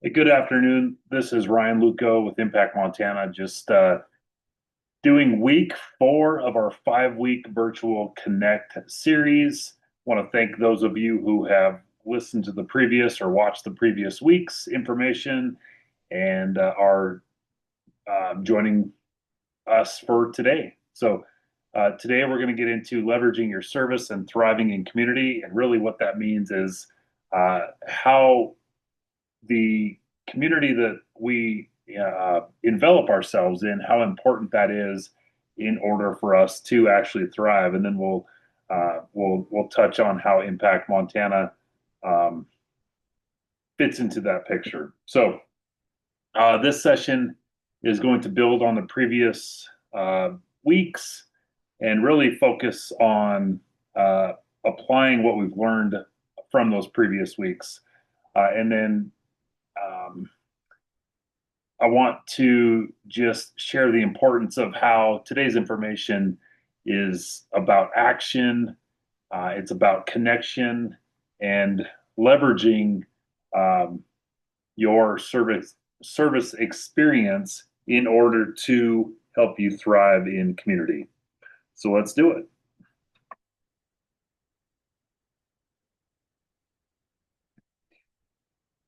Hey, good afternoon. This is Ryan Luco with Impact Montana. Just doing week 4 of our 5-week virtual Connect series. Want to thank those of you who have listened to the previous or watched the previous week's information and are joining us for today. Today we're going to get into leveraging your service and thriving in community. And really, what that means is how the community that we envelop ourselves in, how important that is in order for us to actually thrive. And then we'll touch on how Impact Montana um, fits into that picture. This session is going to build on the previous weeks and really focus on applying what we've learned from those previous weeks. And then I want to just share the importance of how today's information is about action, it's about connection and leveraging um, your service experience in order to help you thrive in community. So let's do it.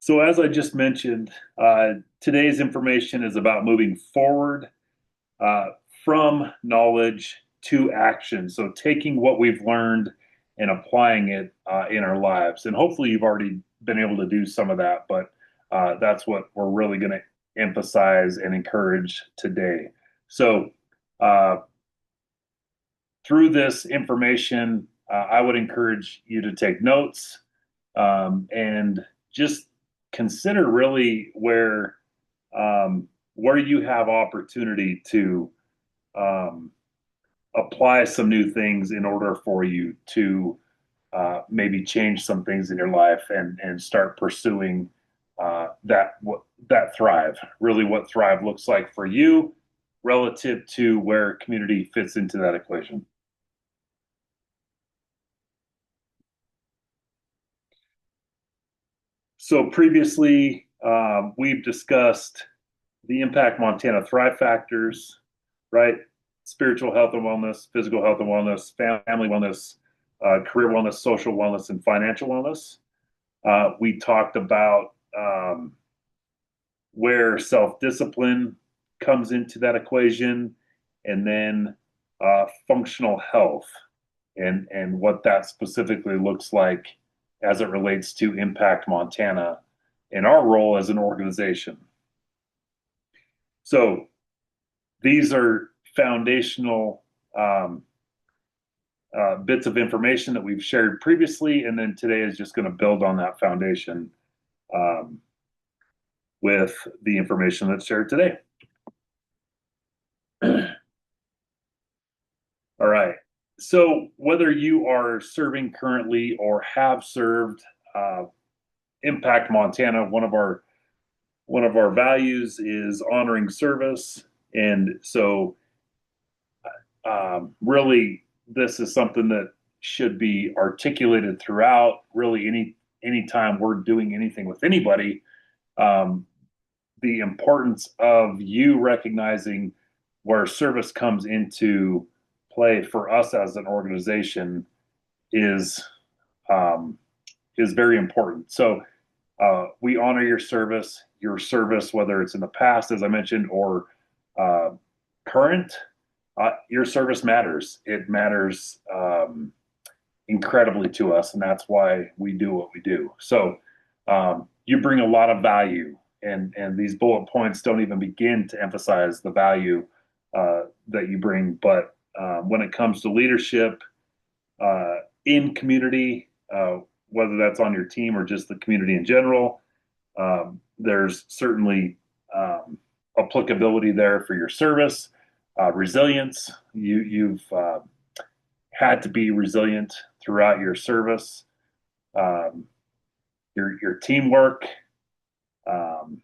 So as I just mentioned, today's information is about moving forward uh, from knowledge to action. So taking what we've learned and applying it in our lives. And hopefully you've already been able to do some of that, but that's what we're really going to emphasize and encourage today. So uh, through this information, I would encourage you to take notes and just consider really where you have opportunity to um, apply some new things in order for you to maybe change some things in your life and start pursuing that thrive. Really, what thrive looks like for you relative to where community fits into that equation. So previously, we've discussed the Impact Montana Thrive factors, right? Spiritual health and wellness, physical health and wellness, family wellness, career wellness, social wellness, and financial wellness. We talked about where self discipline comes into that equation, and then functional health and what that specifically looks like as it relates to Impact Montana and our role as an organization. So these are foundational bits of information that we've shared previously, and then today is just going to build on that foundation um, with the information that's shared today. All right. So whether you are serving currently or have served uh, Impact Montana, one of our values is honoring service, and so really this is something that should be articulated throughout. Really, anytime we're doing anything with anybody, um, the importance of you recognizing where service comes into play for us as an organization is um, is very important. So we honor your service, whether it's in the past, as I mentioned, or uh, current. Your service matters. It matters incredibly to us, and that's why we do what we do. So you bring a lot of value, and these bullet points don't even begin to emphasize the value that you bring. But when it comes to leadership uh, in community, whether that's on your team or just the community in general, there's certainly applicability there for your service, resilience. You've had to be resilient throughout your service, um, your teamwork. Um,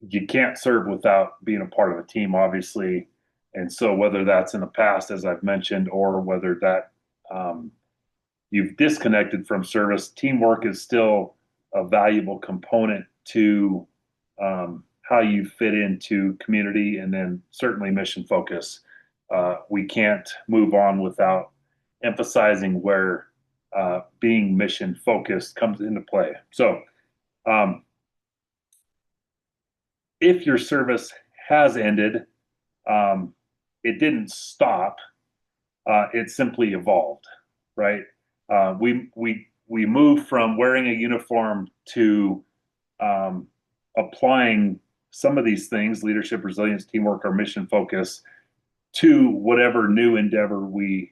you can't serve without being a part of a team, obviously. And so, whether that's in the past, as I've mentioned, or whether that you've disconnected from service, teamwork is still a valuable component to how you fit into community and then certainly mission focus. We can't move on without emphasizing where being mission focused comes into play. So, um, if your service has ended, um, it didn't stop. It simply evolved, right? We moved from wearing a uniform to um, applying some of these things, leadership, resilience, teamwork, or mission focus, to whatever new endeavor we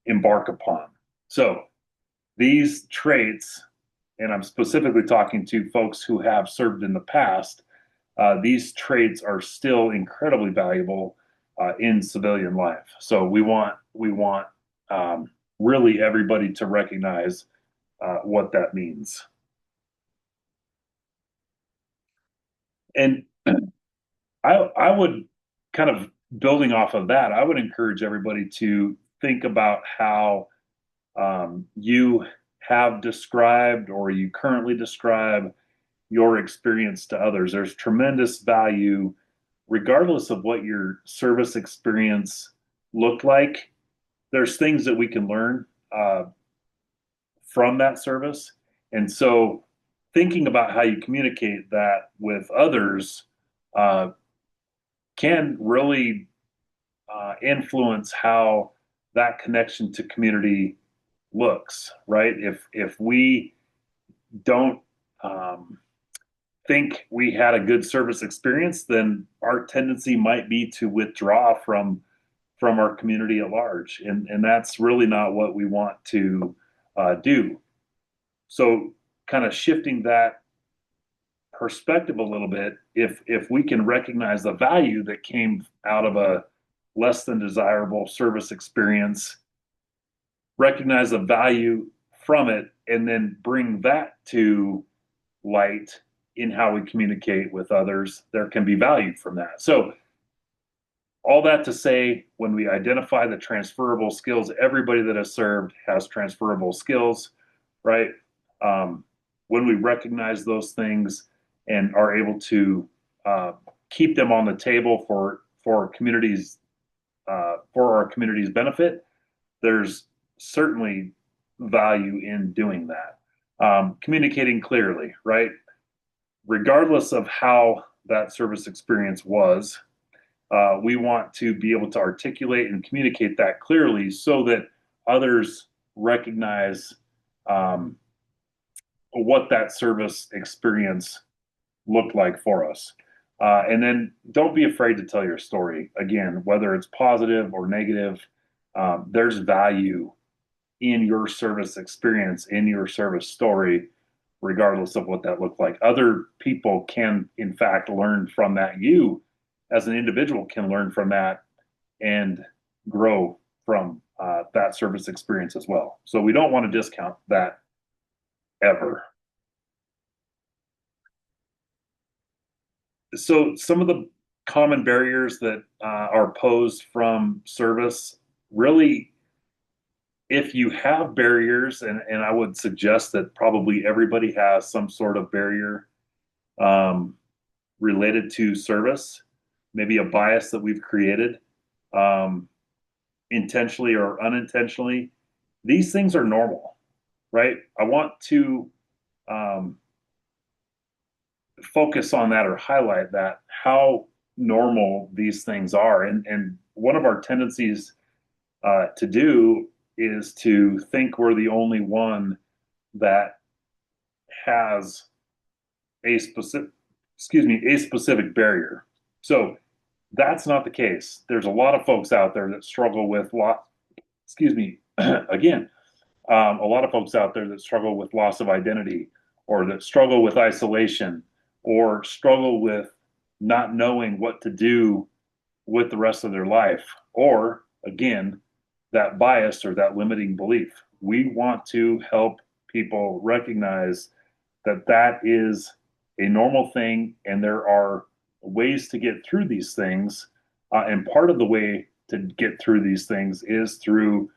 embark upon. So these traits, and I'm specifically talking to folks who have served in the past, these traits are still incredibly valuable in civilian life. So we want really everybody to recognize what that means. And I would kind of building off of that, I would encourage everybody to think about how you have described or you currently describe your experience to others. There's tremendous value, regardless of what your service experience looked like. There's things that we can learn from that service. And so, thinking about how you communicate that with others uh, can really influence how that connection to community looks, right? If we don't think we had a good service experience, then our tendency might be to withdraw from our community at large, and that's really not what we want to do. So, kind of shifting that perspective a little bit, if we can recognize the value that came out of a less than desirable service experience, recognize the value from it, and then bring that to light in how we communicate with others, there can be value from that. So, all that to say, when we identify the transferable skills, everybody that has served has transferable skills, right? Um, when we recognize those things and are able to uh, keep them on the table for our community's benefit, there's certainly value in doing that. Communicating clearly, right? Regardless of how that service experience was, we want to be able to articulate and communicate that clearly so that others recognize um, what that service experience looked like for us. And then don't be afraid to tell your story. Again, whether it's positive or negative, there's value in your service experience, in your service story, regardless of what that looked like. Other people can, in fact, learn from that. You, as an individual, can learn from that and grow from that service experience as well. So we don't want to discount that ever. So some of the common barriers that are posed from service, really, if you have barriers, and I would suggest that probably everybody has some sort of barrier um, related to service, maybe a bias that we've created um, intentionally or unintentionally. These things are normal, right? I want to um, focus on that or highlight that how normal these things are. And one of our tendencies to do is to think we're the only one that has a specific, a specific barrier. So that's not the case. There's a lot of folks out there that struggle with again, a lot of folks out there that struggle with loss of identity or that struggle with isolation or struggle with not knowing what to do with the rest of their life, or again, that bias or that limiting belief. We want to help people recognize that that is a normal thing and there are ways to get through these things. And part of the way to get through these things is through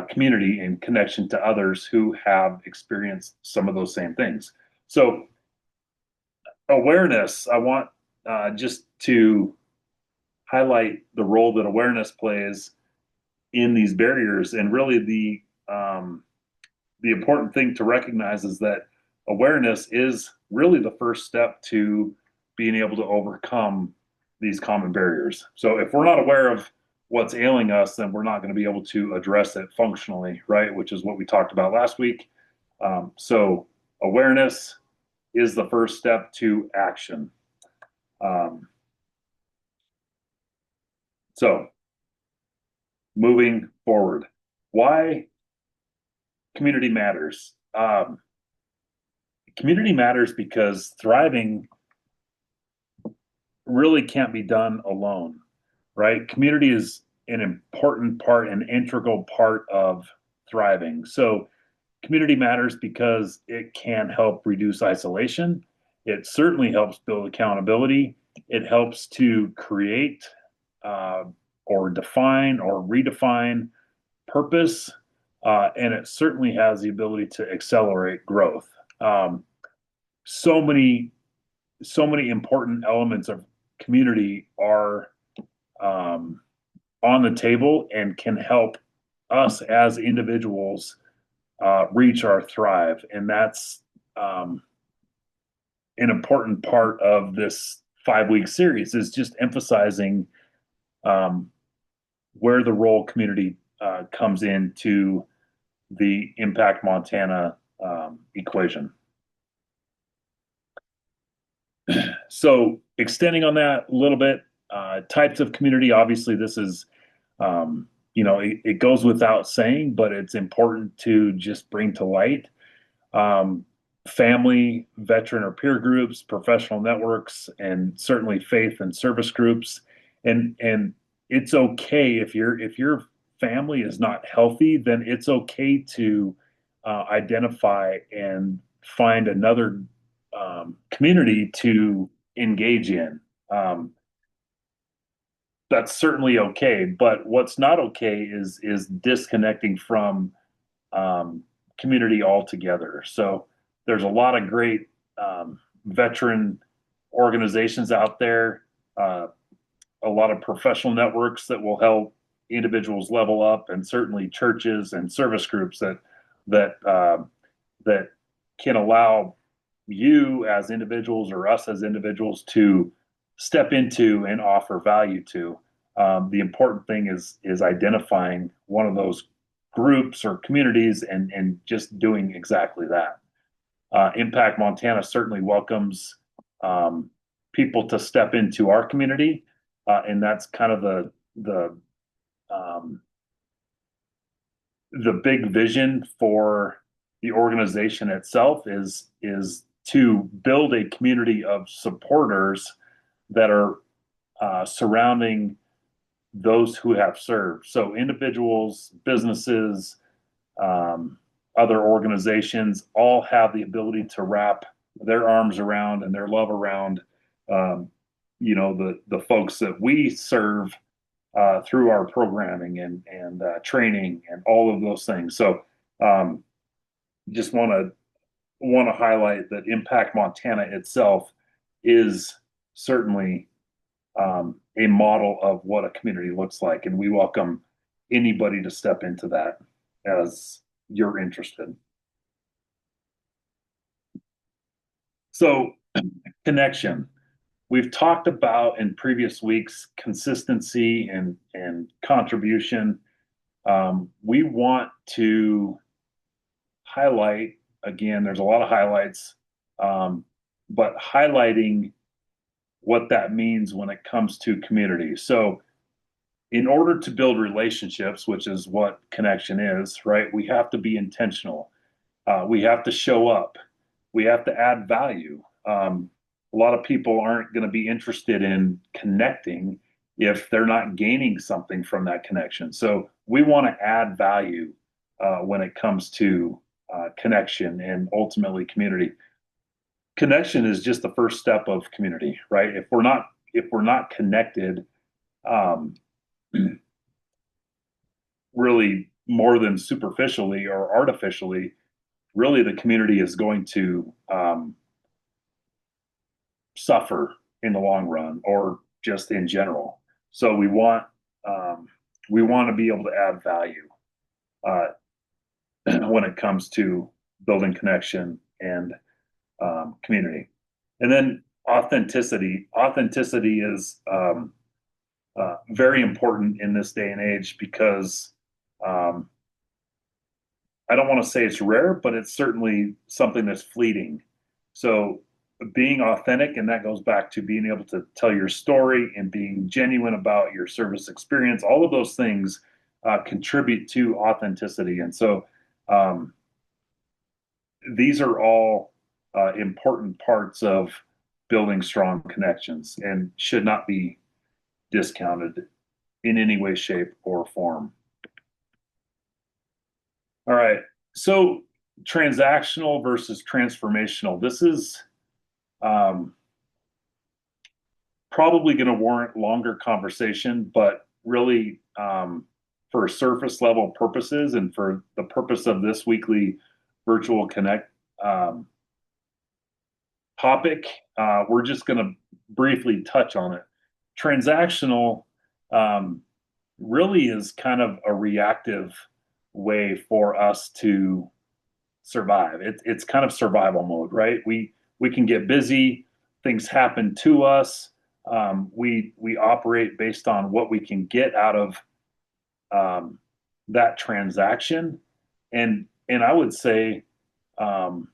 community and connection to others who have experienced some of those same things. So awareness, I want just to highlight the role that awareness plays in these barriers, and really the important thing to recognize is that awareness is really the first step to being able to overcome these common barriers. So if we're not aware of what's ailing us, then we're not going to be able to address it functionally, right? Which is what we talked about last week. So awareness is the first step to action. Um, so moving forward, why community matters? Community matters because thriving really can't be done alone, right? Community is an important part, an integral part of thriving. So community matters because it can help reduce isolation. It certainly helps build accountability. It helps to create uh, or define or redefine purpose. And it certainly has the ability to accelerate growth. Um, so many, so many important elements of community are um, on the table and can help us as individuals reach our thrive. And that's um, an important part of this 5 week series is just emphasizing um, where the role community comes into the Impact Montana equation. So extending on that a little bit, types of community, obviously this is, it goes without saying, but it's important to just bring to light. Um, Family, veteran or peer groups, professional networks, and certainly faith and service groups. And it's okay if your family is not healthy, then it's okay to identify and find another community to engage in. Um, that's certainly okay, but what's not okay is disconnecting from um, community altogether. So there's a lot of great veteran organizations out there, a lot of professional networks that will help individuals level up, and certainly churches and service groups that can allow you as individuals or us as individuals to step into and offer value to. The important thing is identifying one of those groups or communities and just doing exactly that. Impact Montana certainly welcomes people to step into our community, and that's kind of um, the big vision for the organization itself is to build a community of supporters that are surrounding those who have served. So individuals, businesses, um, other organizations all have the ability to wrap their arms around and their love around, um, the folks that we serve through our programming and training and all of those things. So um, just want to highlight that Impact Montana itself is certainly a model of what a community looks like, and we welcome anybody to step into that as you're interested. So connection. We've talked about in previous weeks consistency and contribution. We want to highlight again. There's a lot of highlights, but highlighting what that means when it comes to community. So, in order to build relationships, which is what connection is, right? We have to be intentional. We have to show up. We have to add value. A lot of people aren't going to be interested in connecting if they're not gaining something from that connection. So we want to add value when it comes to connection and ultimately community. Connection is just the first step of community, right? If we're not connected, um, really more than superficially or artificially, really the community is going to suffer in the long run or just in general. So um, we want to be able to add value uh, when it comes to building connection and community. And then authenticity. Authenticity is very important in this day and age because um, I don't want to say it's rare, but it's certainly something that's fleeting. So being authentic, and that goes back to being able to tell your story and being genuine about your service experience, all of those things contribute to authenticity. And so um, these are all important parts of building strong connections and should not be discounted in any way, shape, or form. All right. So transactional versus transformational. This is um, probably going to warrant longer conversation, but really for surface level purposes and for the purpose of this weekly virtual connect um, topic, we're just going to briefly touch on it. Transactional um, really is kind of a reactive way for us to survive. It's kind of survival mode, right? We can get busy, things happen to us. We operate based on what we can get out of um, that transaction, and I would say um,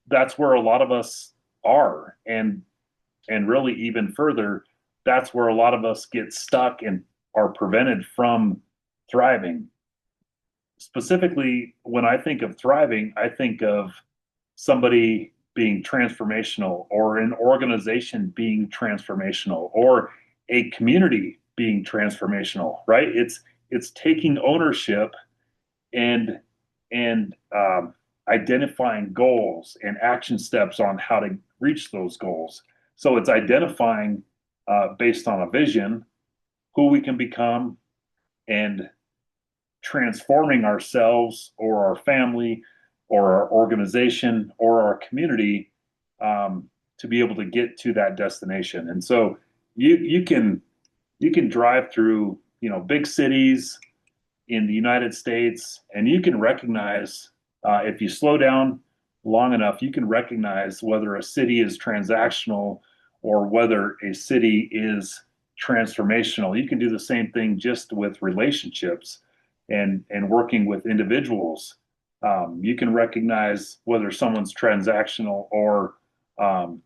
that's where a lot of us are, and really even further, that's where a lot of us get stuck and are prevented from thriving. Specifically, when I think of thriving, I think of somebody being transformational or an organization being transformational or a community being transformational, right? It's taking ownership and and identifying goals and action steps on how to reach those goals. So it's identifying based on a vision who we can become and transforming ourselves or our family or our organization or our community to be able to get to that destination. And so you can drive through big cities in the United States, and you can recognize if you slow down long enough, you can recognize whether a city is transactional or whether a city is transformational. You can do the same thing just with relationships and working with individuals. You can recognize whether someone's transactional or um,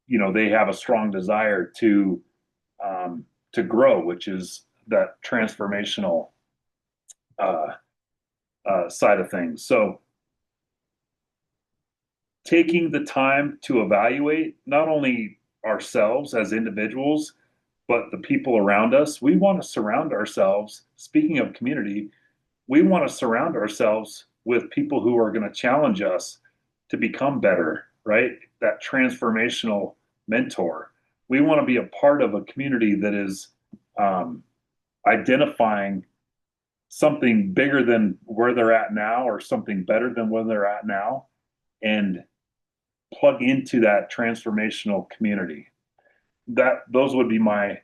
they have a strong desire to grow, which is that transformational uh, side of things. So taking the time to evaluate not only ourselves as individuals, but the people around us. We want to surround ourselves, speaking of community, we want to surround ourselves with people who are going to challenge us to become better, right? That transformational mentor. We want to be a part of a community that is um, identifying something bigger than where they're at now or something better than where they're at now and plug into that transformational community. That those would be my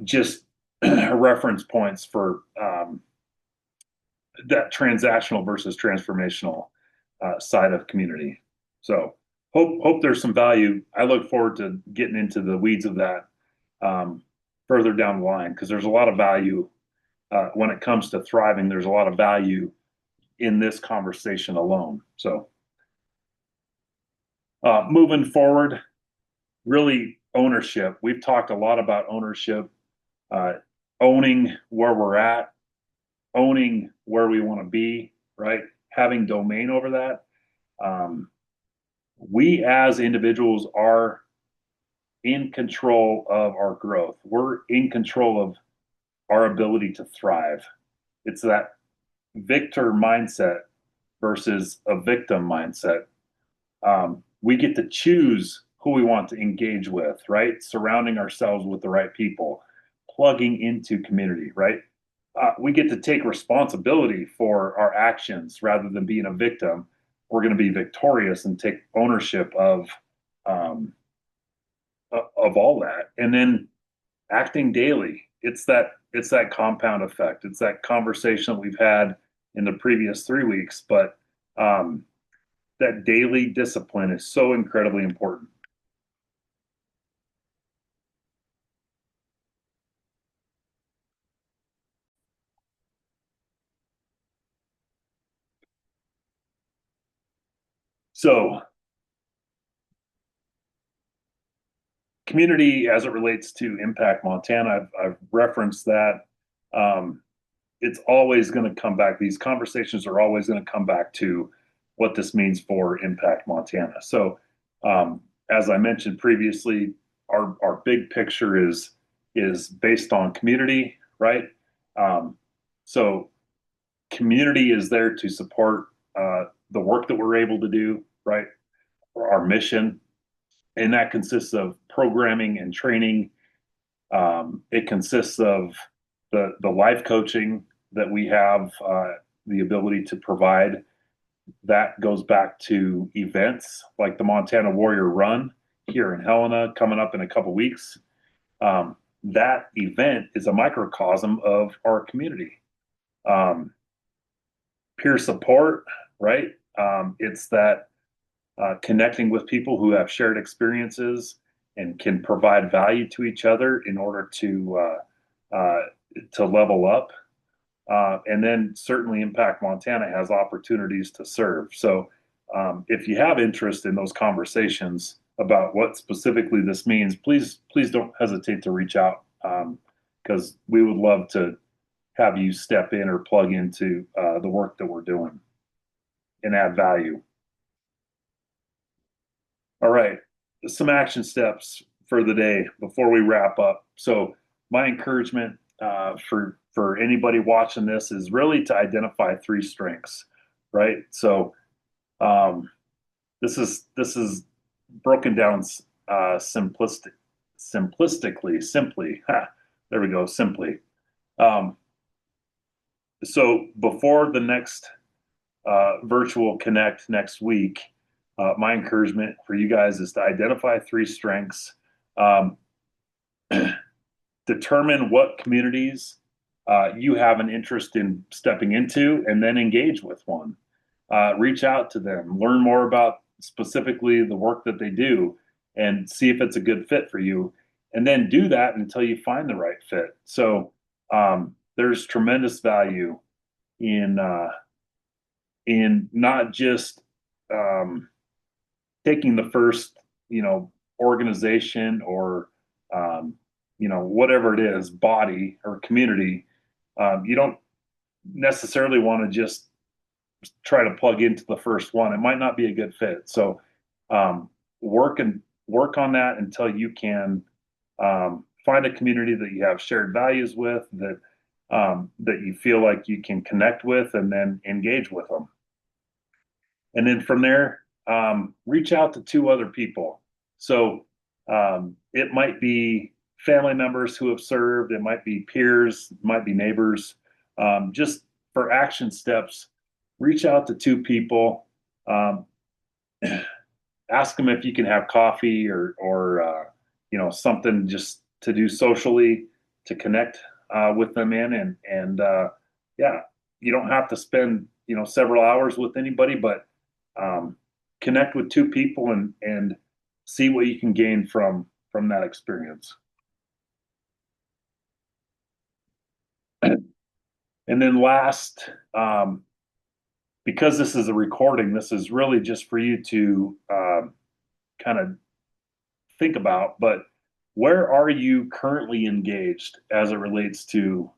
just reference points for that transactional versus transformational side of community. So hope there's some value. I look forward to getting into the weeds of that further down the line because there's a lot of value when it comes to thriving. There's a lot of value in this conversation alone. So moving forward, really ownership. We've talked a lot about ownership, uh, owning where we're at, owning where we want to be, right? Having domain over that. Um, we as individuals are in control of our growth. We're in control of our ability to thrive. It's that victor mindset versus a victim mindset. We get to choose who we want to engage with, right? Surrounding ourselves with the right people, plugging into community, right? we get to take responsibility for our actions rather than being a victim. We're going to be victorious and take ownership um, of all that, and then acting daily. It's that compound effect. It's that conversation that we've had in the previous 3 weeks, but um, that daily discipline is so incredibly important. So, community as it relates to Impact Montana, I've referenced that. Um, it's always going to come back. These conversations are always going to come back to what this means for Impact Montana. So, as I mentioned previously, our big picture is based on community, right? Um, so, community is there to support the work that we're able to do, right? Our mission, and that consists of programming and training. It consists of the life coaching that we have the ability to provide. That goes back to events like the Montana Warrior Run here in Helena coming up in a couple weeks. That event is a microcosm of our community. Um, Peer support, right? It's that connecting with people who have shared experiences and can provide value to each other in order to level up. And then certainly Impact Montana has opportunities to serve. So if you have interest in those conversations about what specifically this means, please don't hesitate to reach out because we would love to have you step in or plug into the work that we're doing and add value. All right, some action steps for the day before we wrap up. So my encouragement for anybody watching this is really to identify three strengths, right? So um, this is broken down simplistically, simply. Ha, there we go, simply. Um, so before the next virtual connect next week, my encouragement for you guys is to identify three strengths, um, determine what communities you have an interest in stepping into, and then engage with one. Reach out to them, learn more about specifically the work that they do, and see if it's a good fit for you. And then do that until you find the right fit. So there's tremendous value in not just um, taking the first, organization or, um, whatever it is, body or community. You don't necessarily want to just try to plug into the first one. It might not be a good fit. So, um, work on that until you can find a community that you have shared values with, that you feel like you can connect with, and then engage with them. And then from there, reach out to two other people. So it might be family members who have served, it might be peers, it might be neighbors. Just for action steps, reach out to two people. Um, Ask them if you can have coffee or something just to do socially to connect with them in and yeah, you don't have to spend several hours with anybody, but um, connect with two people and see what you can gain from that experience. And then last, because this is a recording, this is really just for you to kind of think about, but where are you currently engaged as it relates to,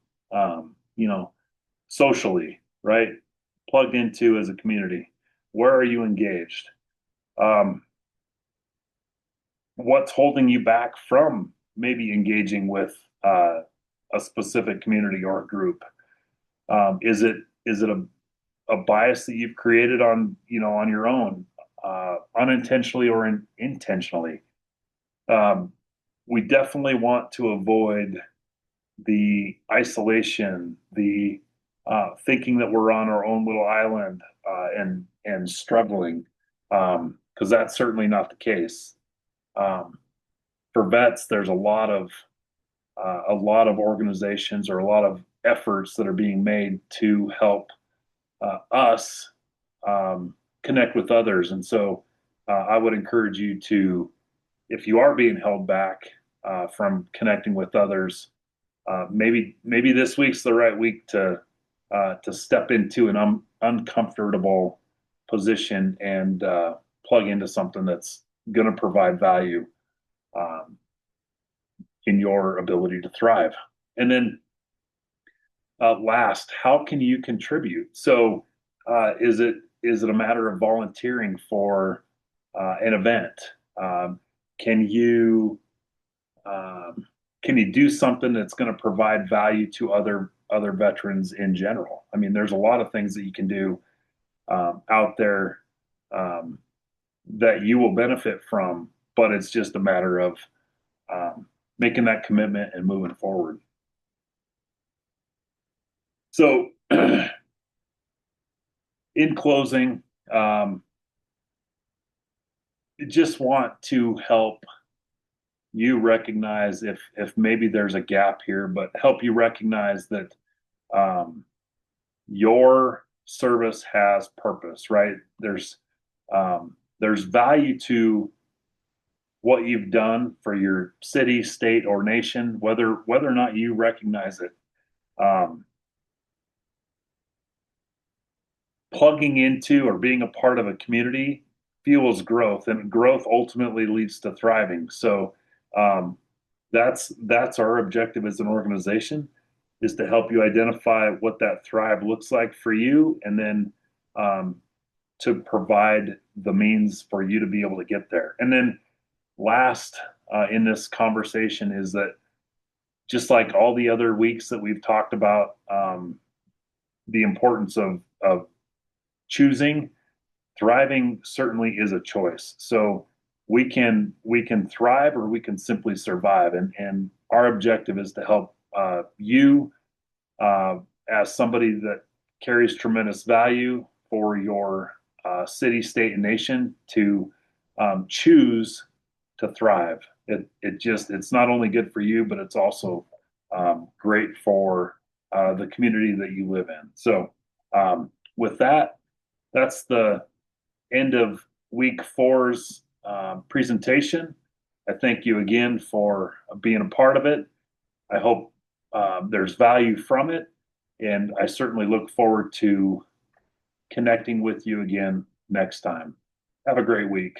socially, right? Plugged into as a community? Where are you engaged? Um, what's holding you back from maybe engaging with a specific community or a group? Is it a bias that you've created on your own, unintentionally or intentionally? Um, we definitely want to avoid the isolation, the thinking that we're on our own little island and struggling, because that's certainly not the case. Um, for vets, there's a lot of organizations or a lot of efforts that are being made to help us connect with others. And so I would encourage you to, if you are being held back from connecting with others, maybe this week's the right week to step into an uncomfortable position and plug into something that's going to provide value um, in your ability to thrive. And then last, how can you contribute? So, is it a matter of volunteering for an event? Um, can you um, can you do something that's going to provide value to other veterans in general? I mean, there's a lot of things that you can do out there um, that you will benefit from, but it's just a matter of making that commitment and moving forward. So, in closing, um, just want to help you recognize if maybe there's a gap here, but help you recognize that um, your service has purpose, right? There's value to what you've done for your city, state, or nation, whether or not you recognize it. Um, Plugging into or being a part of a community fuels growth, and growth ultimately leads to thriving. So um, that's our objective as an organization, is to help you identify what that thrive looks like for you, and then um, to provide the means for you to be able to get there. And then last in this conversation is that, just like all the other weeks that we've talked about, the importance of choosing. Thriving certainly is a choice. So we can thrive, or we can simply survive. And our objective is to help you uh, as somebody that carries tremendous value for your city, state, and nation to choose to thrive. It's not only good for you, but it's also great for the community that you live in. So with that, that's the end of week four's presentation. I thank you again for being a part of it. I hope there's value from it, and I certainly look forward to connecting with you again next time. Have a great week.